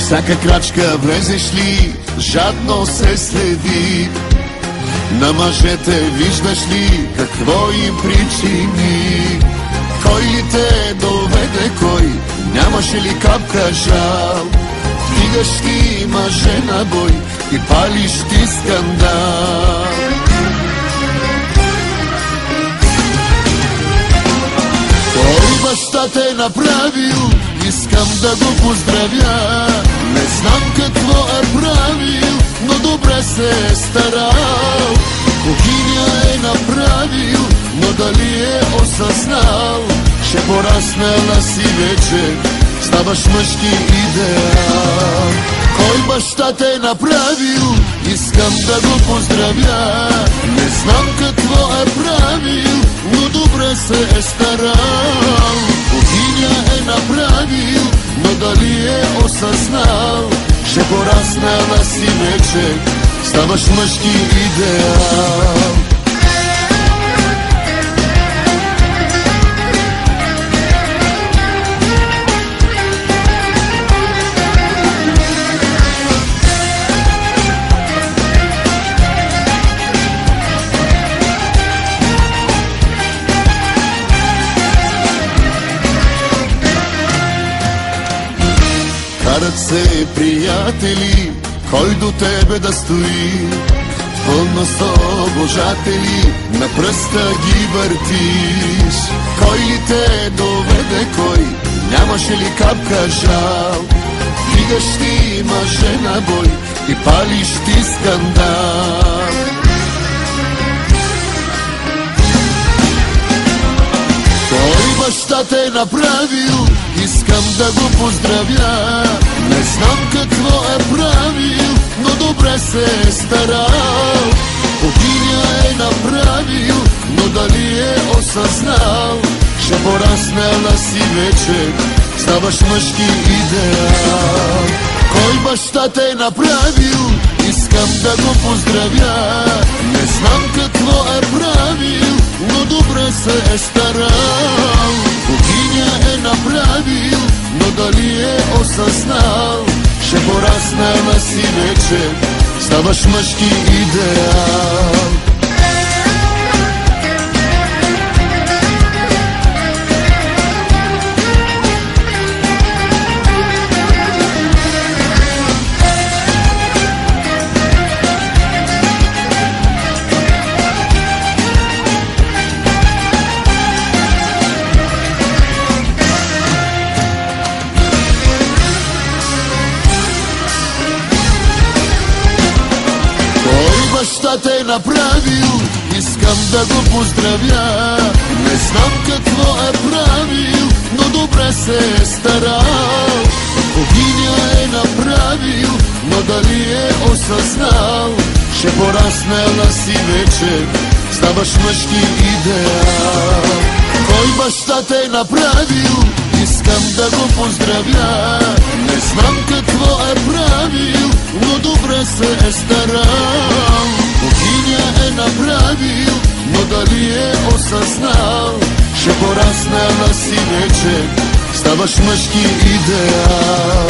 Всяка крачка влезеш ли, жадно се следи. На мъжете виждаш ли какво им причини? Кой ли те доведе, кой? Нямаше ли капка жал? Вдигаш ти мъже на бой и палиш ти скандал. Кой баща те направил? Искам да го поздравя. Не знам какво е правил, но добре се е старал. Кухиня е направил, но дали е осъзнал, ще пораснала си вече, ставаш мъжки идеал. Кой баща те направил? Искам да го поздравя. Не знам какво е правил, но добре се е старал. Кухиня е направил, но дали е осъзнал, ще пораснала си вече, ставаш мъжки идеал. Карат се приятели, кой до тебе да стои. Пълно с обожатели, на пръста ги въртиш. Кой ли те доведе, кой? Нямаше ли капка жал? Вдигаш ти мъже на бой и палиш ти скандал. Кой баща те направил? Искам да го поздравя. Не знам какво е правил, но добре се е старал. Кухиня е направил, но дали е осъзнал, ще пораснала си вече, ставаш мъжки идеал. Кой баща те направил? Искам да го поздравя. Не знам какво е правил, но добре се е старал. Кухиня е направил, но дали е осъзнал, ще пораснала си вече, ставаш мъжки идеал. Баща те направил, искам да го поздравя. Не знам какво е правил, но добре се е старал. Кухиня е направил, но дали е осъзнал, ще пораснала си вече, ставаш мъжки идеал. Кой баща те направил? Искам да го поздравя. Не знам какво е правил, но добре се е старал. Кухиня е направил, но дали е осъзнал, ще пораснала си вече, ставаш мъжки идеал.